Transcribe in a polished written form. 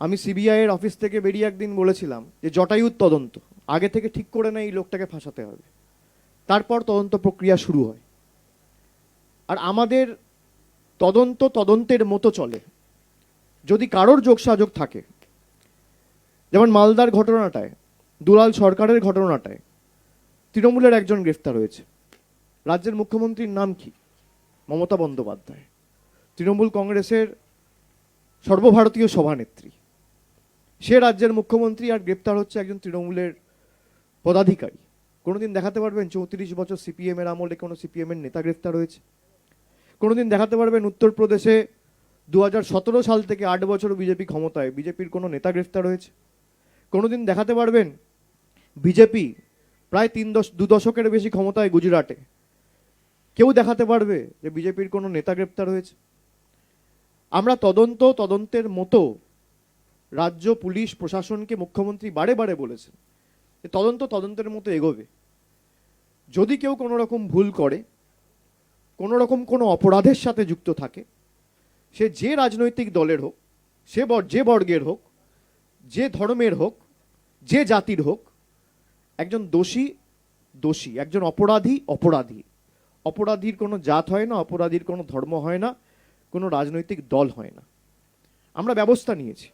আমি সিবিআই এর অফিস থেকে বেরিয়ে একদিন বলেছিলাম যে জটায়ুর তদন্ত আগে থেকে ঠিক করে না এই লোকটাকে ফাঁসাতে হবে, তারপর তদন্ত প্রক্রিয়া শুরু হয়। আর আমাদের তদন্ত তদন্তের মতো চলে। যদি কারোর যোগসাযোগ থাকে, যেমন মালদার ঘটনাটায়, দুলাল সরকারের ঘটনাটায় তৃণমূলের একজন গ্রেফতার হয়েছে। রাজ্যের মুখ্যমন্ত্রীর নাম কি? মমতা বন্দ্যোপাধ্যায়, তৃণমূল কংগ্রেসের সর্বভারতীয় সভানেত্রী। সে রাজ্যের মুখ্যমন্ত্রী আর গ্রেপ্তার হচ্ছে একজন তৃণমূলের পদাধিকারী। কোনোদিন দেখাতে পারবেন 34 বছর সিপিএম এর আমলে কোনো সিপিএম এর নেতা গ্রেফতার হয়েছে? কোনোদিন দেখাতে পারবেন উত্তরপ্রদেশে 2017 সাল থেকে 8 বছর বিজেপি ক্ষমতায়, বিজেপির কোনো নেতা গ্রেফতার হয়েছে? কোনোদিন দেখাতে পারবেন বিজেপি প্রায় 2 দশকের বেশি ক্ষমতায় গুজরাটে, কেউ দেখাতে পারবে যে বিজেপির কোনো নেতা গ্রেপ্তার হয়েছে? আমরা তদন্তের মতো রাজ্য পুলিশ প্রশাসনকে মুখ্যমন্ত্রী বারে বারে বলেছেন যে তদন্তের মতো এগোবে। যদি কেউ কোনো রকম ভুল করে, কোনো রকম কোনো অপরাধের সাথে যুক্ত থাকে, সে যে রাজনৈতিক দলের হোক, যে বর্গের হোক, যে ধর্মের হোক, যে জাতির হোক, একজন দোষী, একজন অপরাধী। অপরাধীর কোনো জাত হয় না, অপরাধীর কোনো ধর্ম হয় না, কোনো রাজনৈতিক দল হয় না। আমরা ব্যবস্থা নিয়েছি।